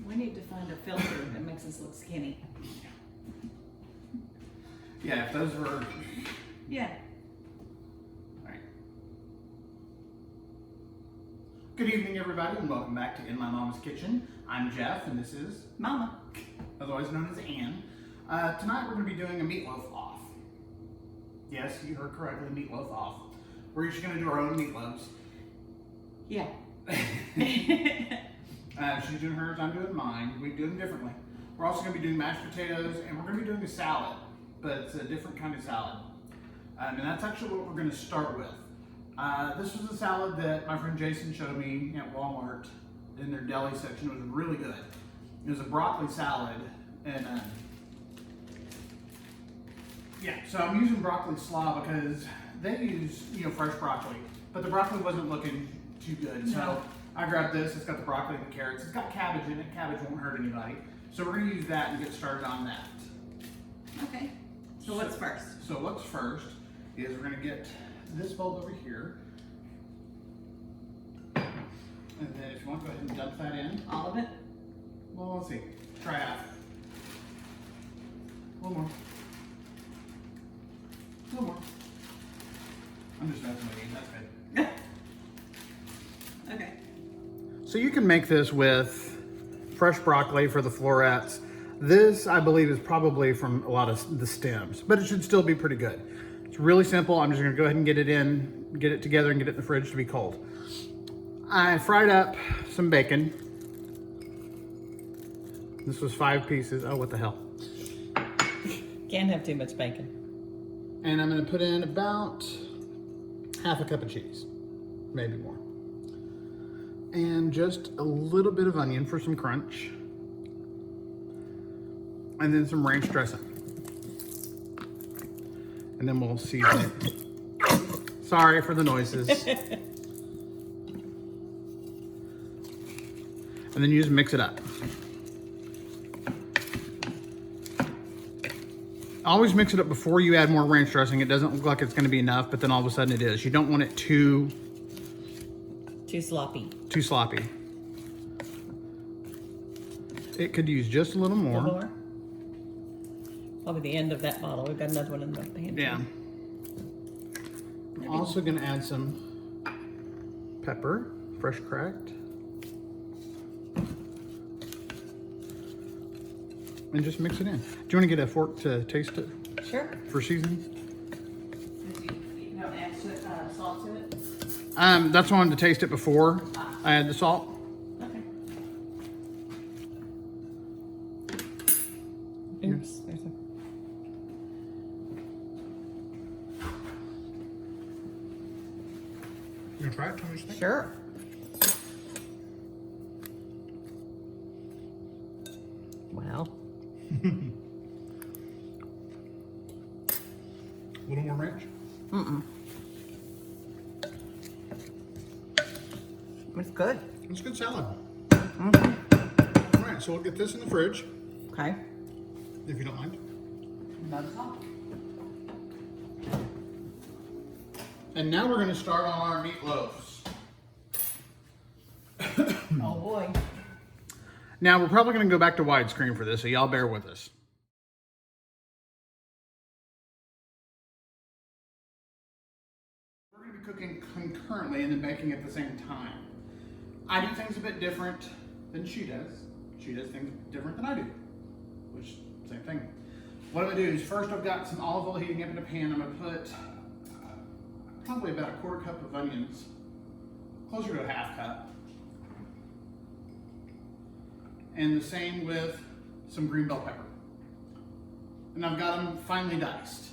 We need to find a filter that makes us look skinny. Yeah, if those were... Yeah. All right. Good evening, everybody, and welcome back to In My Mom's Kitchen. I'm Jeff, and this is... Mama. Otherwise known as Ann. Tonight we're going to be doing a meatloaf off. Yes, you heard correctly, meatloaf off. We're each going to do our own meatloaves. Yeah. She's doing hers, I'm doing mine. We do them differently. We're also going to be doing mashed potatoes, and we're going to be doing a salad, but it's a different kind of salad. And that's actually what we're going to start with. This was a salad that my friend Jason showed me at Walmart in their deli section. It was really good. It was a broccoli salad, and yeah, so I'm using broccoli slaw because they use, fresh broccoli, but the broccoli wasn't looking too good. No. So I grabbed this. It's got the broccoli and the carrots. It's got cabbage in it. Cabbage won't hurt anybody. So we're going to use that and get started on that. Okay. So what's first? So what's first is we're going to get this bowl over here. And then if you want, go ahead and dump that in. All of it? Well, let's see. Try half. A little more. A little more. I'm just messing with you. That's good. Okay. So you can make this with fresh broccoli for the florets. This, I believe, is probably from a lot of the stems, but it should still be pretty good. It's really simple. I'm just gonna go ahead and get it in, get it together, and get it in the fridge to be cold. I fried up some bacon. This was 5 pieces. Oh, what the hell. Can't have too much bacon. And I'm gonna put in about half a cup of cheese, maybe more. And just a little bit of onion for some crunch. And then some ranch dressing. And then we'll season it. Sorry for the noises. And then you just mix it up. Always mix it up before you add more ranch dressing. It doesn't look like it's going to be enough, but then all of a sudden it is. You don't want it too sloppy. Too sloppy. It could use just a little more. More? Probably the end of that bottle. We've got another one in the pantry. Yeah. I'm also going to add some pepper, fresh cracked. And just mix it in. Do you want to get a fork to taste it? Sure. For seasoning? You don't add salt to it? That's why I wanted to taste it before I add the salt. Okay. Yes. There's a... You want to try it? Tell me what you think. Sure. Wow. A little more ranch? Mm-mm. It's good. It's a good salad. Mm-hmm. All right, so we'll get this in the fridge, Okay. if you don't mind. Not at all. And now we're going to start on our meatloaves. Oh boy. Now we're probably going to go back to widescreen for this, so y'all bear with us. We're going to be cooking concurrently and then baking at the same time. I do things a bit different than she does. She does things different than I do, which, same thing. What I'm going to do is first I've got some olive oil heating up in a pan. I'm going to put probably about a quarter cup of onions, closer to a half cup. And the same with some green bell pepper. And I've got them finely diced.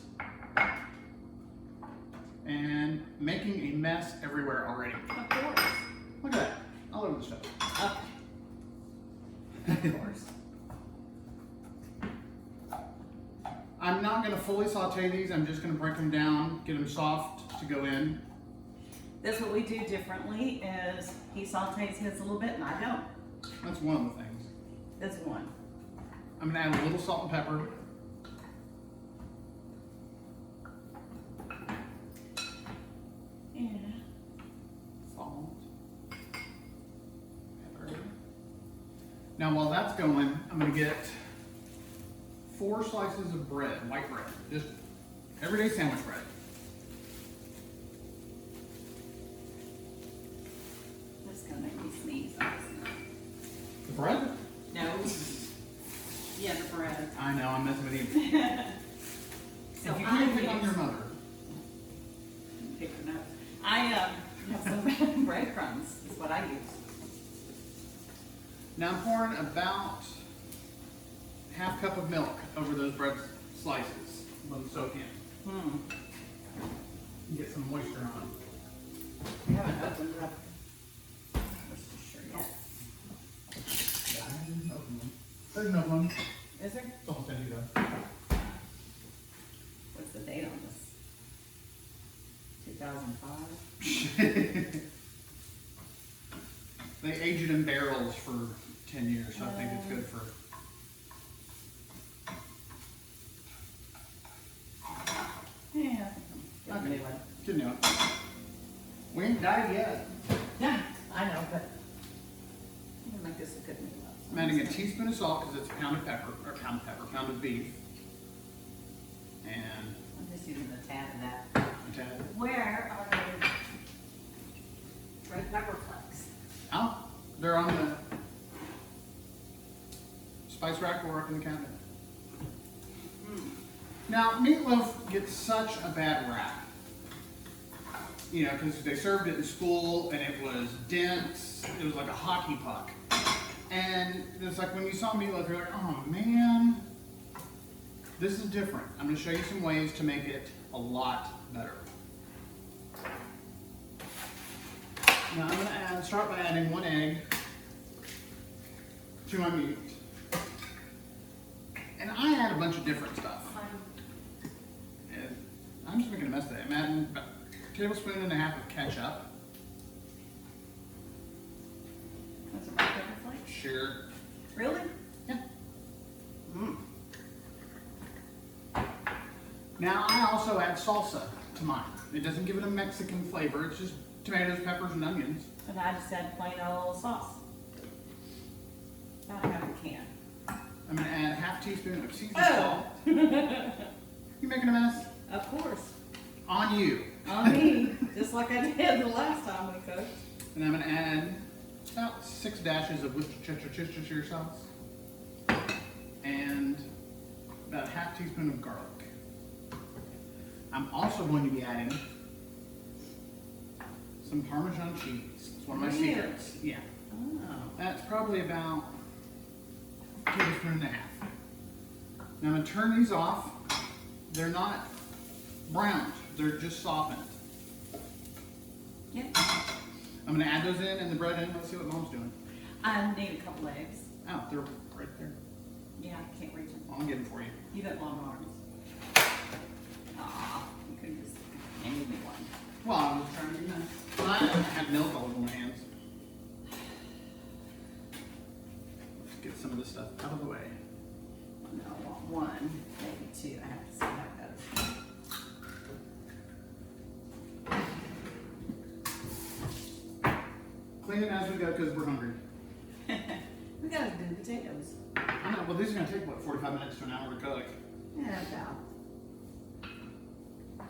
And making a mess everywhere already. Of course. Look at that, all over the stuff. Okay. Of course. I'm not gonna fully saute these, I'm just gonna break them down, get them soft to go in. That's what we do differently is he sautés his a little bit and I don't. That's one of the things. That's one. I'm gonna add a little salt and pepper. Yeah. Salt. Pepper. Now while that's going, I'm gonna get 4 slices of bread, white bread, just everyday sandwich bread. This is gonna make me sneeze. The bread? No. Yeah, the bread. I know, I'm messing with you. So If you can't pick on your mother. Pick her nose. I have some breadcrumbs, is what I use. Now I'm pouring about ½ cup of milk over those bread slices. Let them soak in. Get some moisture on them. I haven't opened up. Let's just sure yet. Yeah, I didn't open them. There's no one. Is there? It's almost empty though. What's the date on this? 2005? They age it in barrels for 10 years, so I think it's good for. Yeah. Okay. Good note. We ain't died yet. Yeah, I know, but I'm gonna make this a good meal. I'm adding a teaspoon of salt because it's a pound of pound of beef. And I'm just using a tad of that. a tad. Where are the red pepper flakes? Oh, they're on the spice rack or up in the cabinet. Now, meatloaf gets such a bad rap. You know, because they served it in school and it was dense. It was like a hockey puck. And it's like when you saw meatloaf, you're like, oh man, this is different. I'm going to show you some ways to make it a lot better. Now I'm going to start by adding 1 egg to my meat. And I add a bunch of different stuff. And I'm just making a mess today. I'm adding about 1.5 tablespoons of ketchup. That's a red pepper flake? Sure. Really? Yeah. Mm. Now I also add salsa to mine. It doesn't give it a Mexican flavor. It's just tomatoes, peppers, and onions. And I just add plain old sauce. I have a can. I'm going to add ½ teaspoon of seasoned Oh. salt. You making a mess? Of course. On you. On me. Just like I did the last time we cooked. And I'm going to add about 6 dashes of Worcestershire sauce. And about ½ teaspoon of garlic. I'm also going to be adding some Parmesan cheese. It's one of my Really? secrets. Yeah. Oh. That's probably about 1.5 tablespoons. Now I'm going to turn these off. They're not browned. They're just softened. Yeah. I'm going to add those in and the bread in. Let's see what Mom's doing. I need a couple eggs. Oh, they're right there. Yeah, I can't reach them. I'll get them for you. You got long arms. Aw, you could just handed me one. Well, I was trying to be nice. I have milk all over my hands. Let's get some of this stuff out of the way. No, I want one, maybe 2. I have to see how it goes. Clean it as we go because we're hungry. We gotta do potatoes. I know, well, these are going to take, what, 45 minutes to an hour to cook. Yeah, about.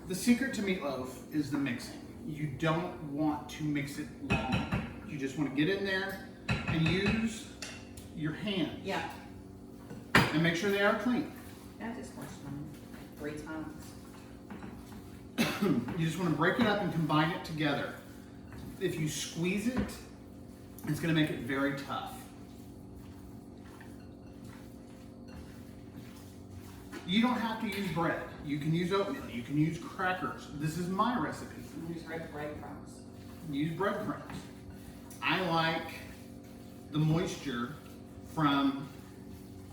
The secret to meatloaf is the mixing. You don't want to mix it long. You just want to get in there and use your hands. Yeah. And make sure they are clean. I just washed them 3 times. You just want to break it up and combine it together. If you squeeze it, it's going to make it very tough. You don't have to use bread. You can use oatmeal. You can use crackers. This is my recipe. Use red breadcrumbs. Use breadcrumbs. I like the moisture from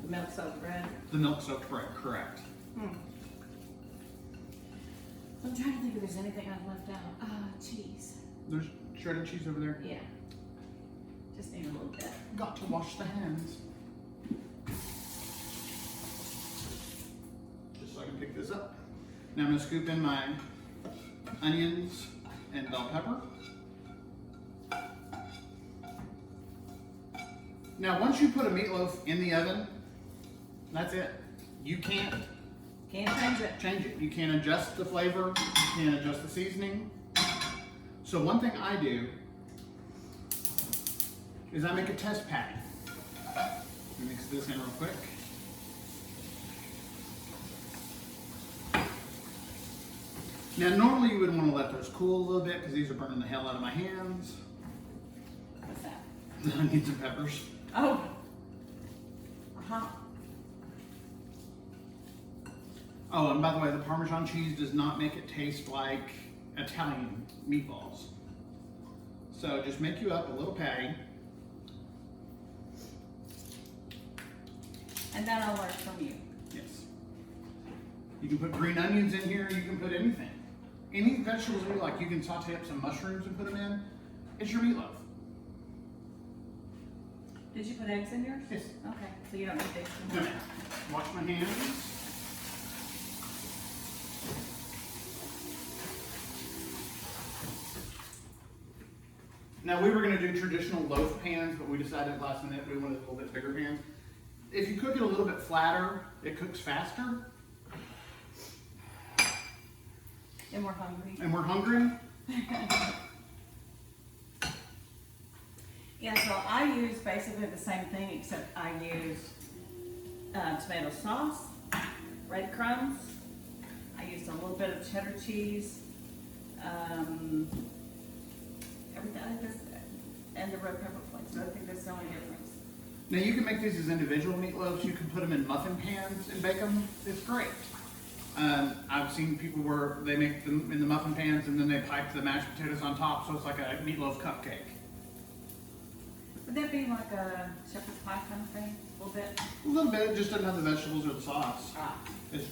The milk soaked bread. the milk-soaked bread, correct. I'm trying to think if there's anything I've left out. Cheese. There's shredded cheese over there. Yeah. Just need a little bit. Got to wash the hands. Just so I can pick this up. Now I'm going to scoop in my onions and bell pepper. Now, once you put a meatloaf in the oven, that's it. You can't Change it. You can't adjust the flavor. You can't adjust the seasoning. So one thing I do is I make a test patty. Let me mix this in real quick. Now, normally you would want to let those cool a little bit because these are burning the hell out of my hands. What's that? I need some peppers. Oh. Uh-huh. Oh, and by the way, the Parmesan cheese does not make it taste like Italian meatballs. So just make you up a little patty. And then I'll learn from you. Yes. You can put green onions in here. You can put anything. Any vegetables you like. You can saute up some mushrooms and put them in. It's your meatloaf. Did you put eggs in yours? Yes. Okay, so you don't need eggs. No, ma'am. Wash my hands. Now, we were going to do traditional loaf pans, but we decided last minute we wanted a little bit bigger pans. If you cook it a little bit flatter, it cooks faster. And we're hungry. And we're hungry. Yeah, so I use basically the same thing, except I use tomato sauce, breadcrumbs. I used a little bit of cheddar cheese. Everything, and the red pepper flakes. So I think that's the only difference. Now, you can make these as individual meatloaves. You can put them in muffin pans and bake them. It's great. I've seen people where they make them in the muffin pans and then they pipe the mashed potatoes on top, so it's like a meatloaf cupcake. Would that be like a shepherd's pie kind of thing? A little bit? A little bit, just another vegetables or the sauce. Ah. It's,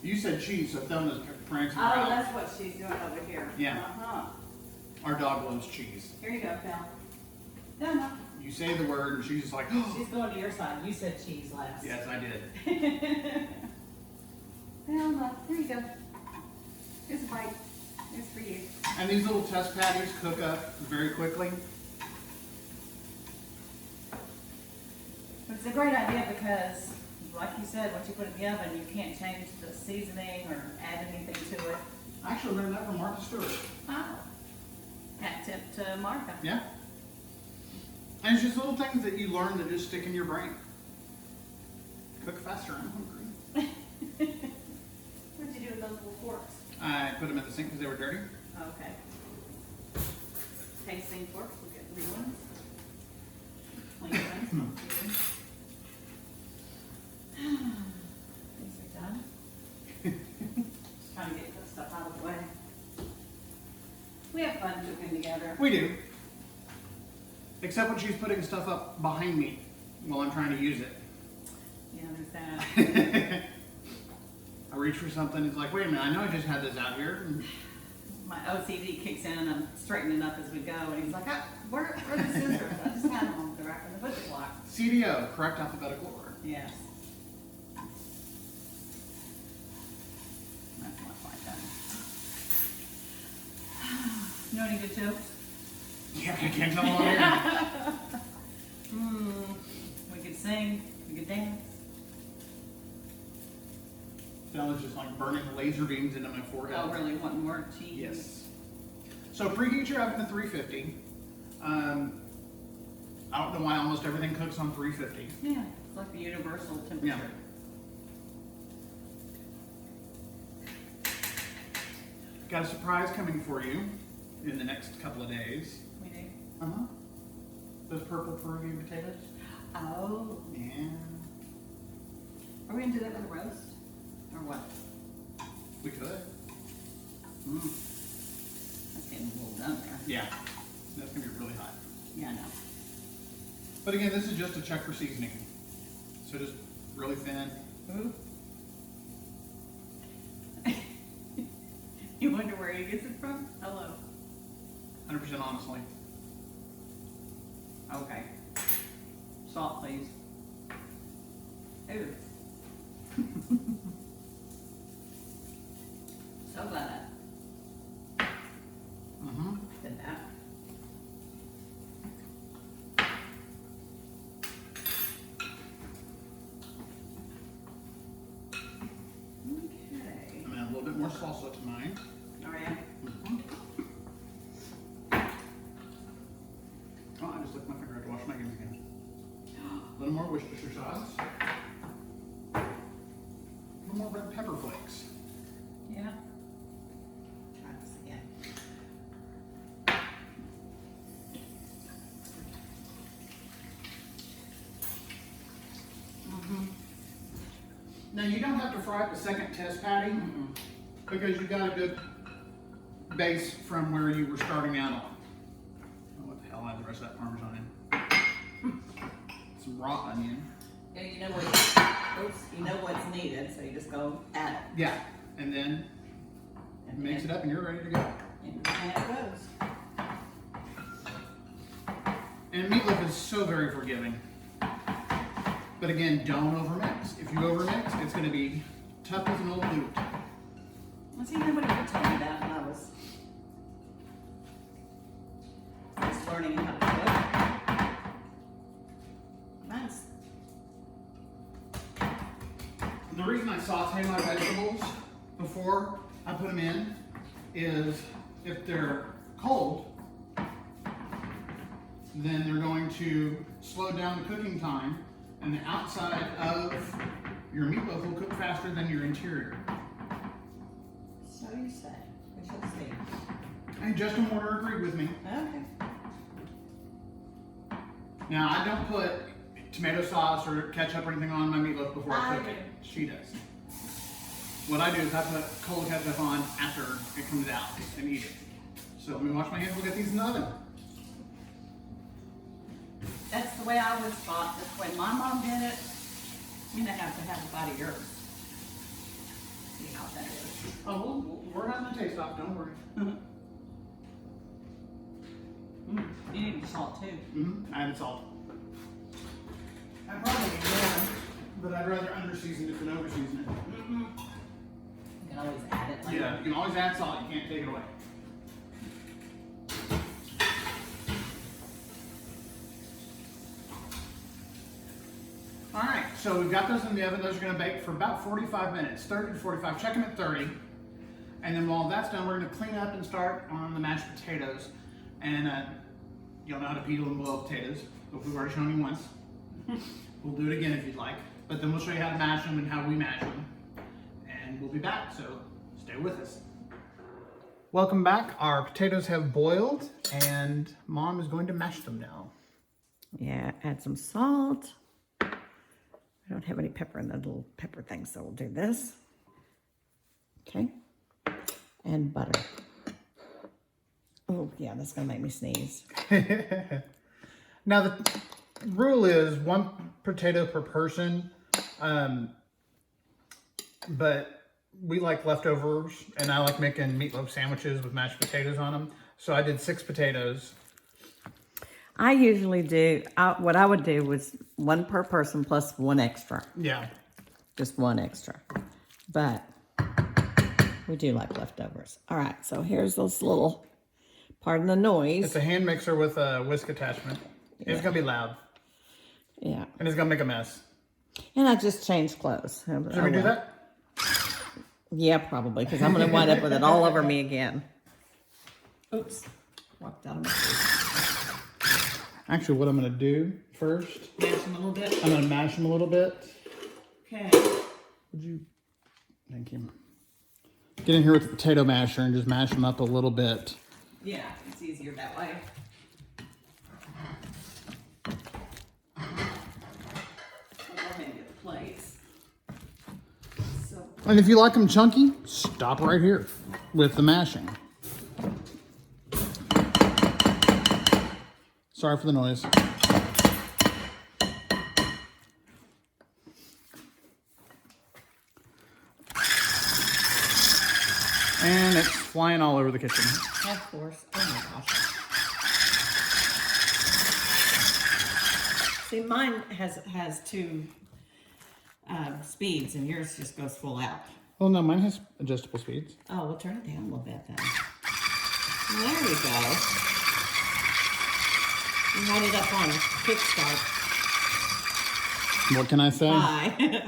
you said cheese, so throwing this prancing Oh, around. that's what she's doing over here. Yeah. Uh-huh. Our dog loves cheese. Here you go, Cal. No. You say the word and she's just like, oh. She's going to your side. You said cheese last. Yes, I did. Well, look, here you go. Here's a bite. It's for you. And these little test patties cook up very quickly. It's a great idea because, like you said, once you put it in the oven, you can't change the seasoning or add anything to it. I actually learned that from Martha Stewart. Oh. Hat tip to Martha. Yeah. And it's just little things that you learn that just stick in your brain. Cook faster, I'm hungry. What did you do with those little forks? I put them in the sink because they were dirty. Okay. Tasting forks, we'll get new ones. Clean ones. These are done. Just trying to get this stuff out of the way. We have fun cooking together. We do. Except when she's putting stuff up behind me while I'm trying to use it. Yeah, there's that. I reach for something, it's like, wait a minute, I know I just had this out here. My OCD kicks in and I'm straightening up as we go. And he's like, where are the scissors? I just had them on the rack in the butcher block. CDO, correct alphabetical order. Yes. That's much like that. You know any good jokes? Yeah, I can't tell them all here. We could sing, we could dance. Bella's just like burning laser beams into my forehead. Oh, really wanting more cheese? Yes. So preheat your oven to 350. I don't know why almost everything cooks on 350. Yeah, it's like the universal temperature. Yeah. Got a surprise coming for you in the next couple of days. We do. Uh-huh. Those purple Peruvian potatoes. Oh. Yeah. Are we gonna do that with a roast? Or what? We could. That's getting a little done there. Yeah. That's gonna be really hot. Yeah, I know. But again, this is just a check for seasoning. So just really thin. Ooh. You wonder where he gets it from? Hello. 100% honestly. Okay. Salt, please. Ooh. So glad I did that. salsa to mine. Oh yeah. Oh, I just licked my finger. I have to wash my hands again. A little more Worcestershire sauce. A little more red pepper flakes. Yeah. Try this again. Now you don't have to fry up a second test patty because you got a good base from where you were starting out on. Oh, what the hell? I have the rest of that Parmesan in. Some raw onion. Yeah, you know what's needed, so you just go add it. Yeah, and then mix it up and you're ready to go. And there it goes. And meatloaf is so very forgiving. But again, don't overmix. If you overmix, it's going to be tough as an old boot. Well, see, nobody ever told me that when I was just learning how to cook. Nice. The reason I saute my vegetables before I put them in is if they're cold, then they're going to slow down the cooking time, and the outside of your meatloaf will cook faster than your interior. So you say. We shall see. And Justin Warner agreed with me. Okay. Now, I don't put tomato sauce or ketchup or anything on my meatloaf before I cook I it. do. She does. What I do is I put cold ketchup on after it comes out and eat it. So let me wash my hands, we'll get these in the oven. That's the way I always thought. That's the way my mom did it. You don't have to have a bite of yours. See how that is. Oh, we're having a taste off, don't worry. You need salt too. I added salt. I probably can, but I'd rather underseason it than overseason it. You can always add it later. Yeah, you can always add salt, you can't take it away. All right, so we've got those in the oven. Those are going to bake for about 45 minutes, 30 to 45. Check them at 30. And then while that's done, we're going to clean up and start on the mashed potatoes. And you'll know how to peel and boil potatoes. But we've already shown you once. We'll do it again if you'd like. But then we'll show you how to mash them and how we mash them. And we'll be back, so stay with us. Welcome back. Our potatoes have boiled, and Mom is going to mash them now. Yeah, add some salt. I don't have any pepper in the little pepper thing, so we'll do this. Okay. And butter. Oh, yeah, that's going to make me sneeze. Now, the rule is 1 potato per person, but we like leftovers, and I like making meatloaf sandwiches with mashed potatoes on them. So I did 6 potatoes. I usually do, what I would do was 1 per person plus 1 extra. Yeah. Just 1 extra. But we do like leftovers. All right, so here's this little, pardon the noise. It's a hand mixer with a whisk attachment. Yeah. It's going to be loud. Yeah. And it's going to make a mess. And I just changed clothes. Should we do that? Yeah, probably, because I'm going to wind up with it all over me again. Oops. Walked out of my face. Actually, what I'm going to do first, Mash them a little bit. I'm going to mash them a little bit. Okay. Would you? Thank you. Get in here with the potato masher and just mash them up a little bit. Yeah, it's easier that way. I'll go ahead and get the plates. So, And if you like them chunky, stop right here with the mashing. Sorry for the noise. And it's flying all over the kitchen. of course. Oh my gosh. See, mine has 2 speeds, and yours just goes full out. Well, no, mine has adjustable speeds. Oh, we'll turn it down a little bit then. There we go. You had it up on kickstart. What can I say? Bye.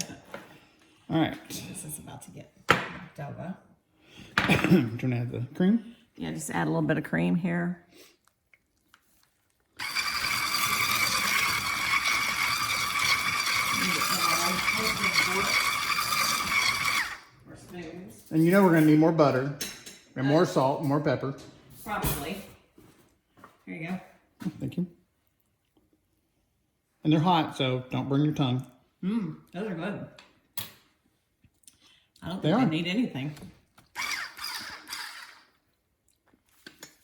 All right. This is about to get knocked over. I'm trying to add the cream. Yeah, just add a little bit of cream here. And you know we're going to need more butter and more salt and more pepper. Probably. Here you go. Thank you. And they're hot, so don't burn your tongue. Those are good. I don't They think are. they need anything.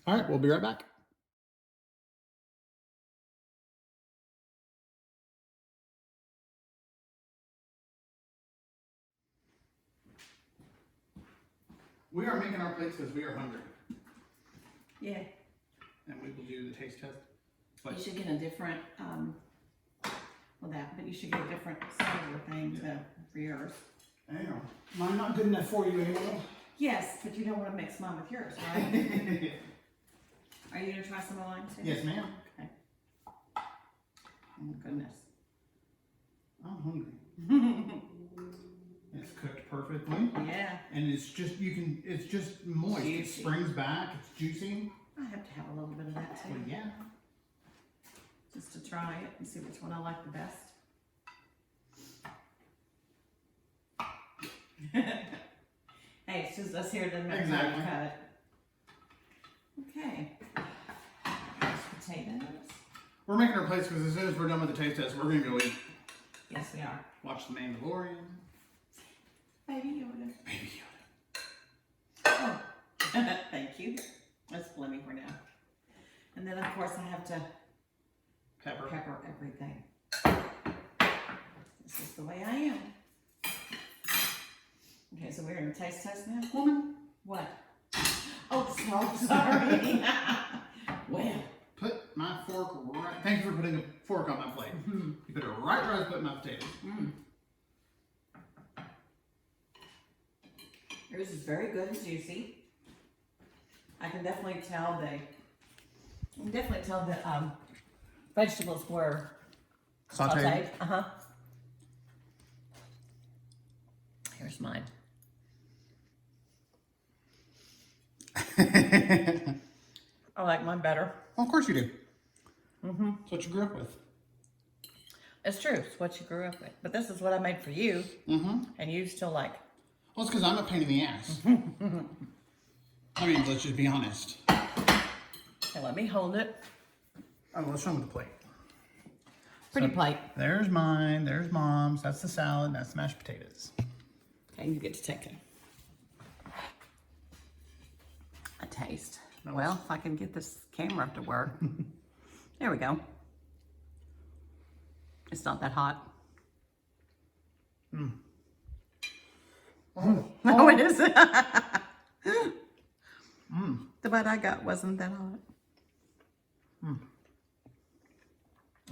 All right, we'll be right back. We are making our plates because we are hungry. Yeah. And we will do the taste test. You should get a different, but you should get a different silver thing for yours. I know. Mine's not good enough for you anymore. Yes, but you don't want to mix mine with yours, right? Are you going to try some of mine too? Yes, ma'am. Okay. Oh, goodness. I'm hungry. It's cooked perfectly. Yeah. And it's just, it's just moist. Juicy. It springs back. It's juicy. I have to have a little bit of that too. Well, yeah. Just to try it and see which one I like the best. Hey, it's just us here, doesn't matter how you Exactly. cut it. Okay. Mashed potatoes. We're making our plates because as soon as we're done with the taste test, we're going to go eat. Yes, we are. Watch The Mandalorian. Baby Yoda. Baby Yoda. Oh, thank you. That's plenty for now. And then, of course, I have to pepper everything. This is the way I am. Okay, so we're going to taste test now? Woman. What? Oh, so sorry. Well. Put my fork right. Thank you for putting a fork on my plate. You put it right where I was putting my potatoes. Yours is very good and juicy. I can definitely tell the vegetables were sauteed. Here's mine. I like mine better. Well, of course you do. It's what you grew up with. It's true. It's what you grew up with. But this is what I made for you. And you still like. Well, it's because I'm a pain in the ass. I mean, let's just be honest. Okay, let me hold it. Oh, let's show them the plate. Pretty plate. There's mine. There's Mom's. That's the salad. That's the mashed potatoes. Okay, you get to take a taste. Well, if I can get this camera to work. There we go. It's not that hot. No, it isn't. The bite I got wasn't that hot.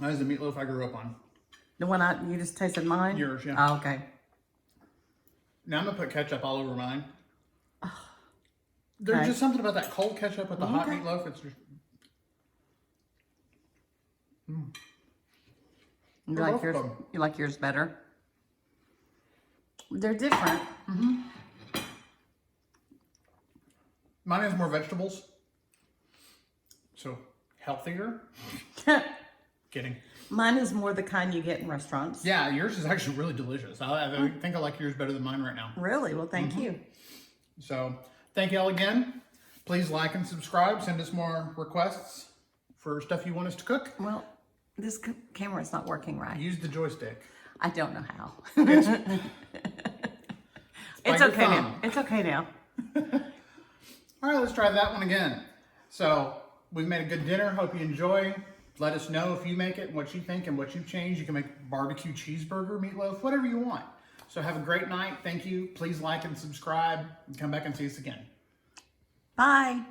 That is the meatloaf I grew up on. The one you just tasted mine? Yours, yeah. Oh, okay. Now I'm going to put ketchup all over mine. There's just something about that cold ketchup with the hot meatloaf. It's just... You like yours better? They're different. Mine has more vegetables. So, healthier. Kidding. Mine is more the kind you get in restaurants. Yeah, yours is actually really delicious. I think I like yours better than mine right now. Really? Well, thank you. So, thank you all again. Please like and subscribe. Send us more requests for stuff you want us to cook. Well, this camera's not working right. Use the joystick. I don't know how. It's okay now. It's okay now. All right, let's try that one again. So, we've made a good dinner. Hope you enjoy. Let us know if you make it, what you think, and what you've changed. You can make barbecue cheeseburger, meatloaf, whatever you want. So have a great night. Thank you. Please like and subscribe. And come back and see us again. Bye.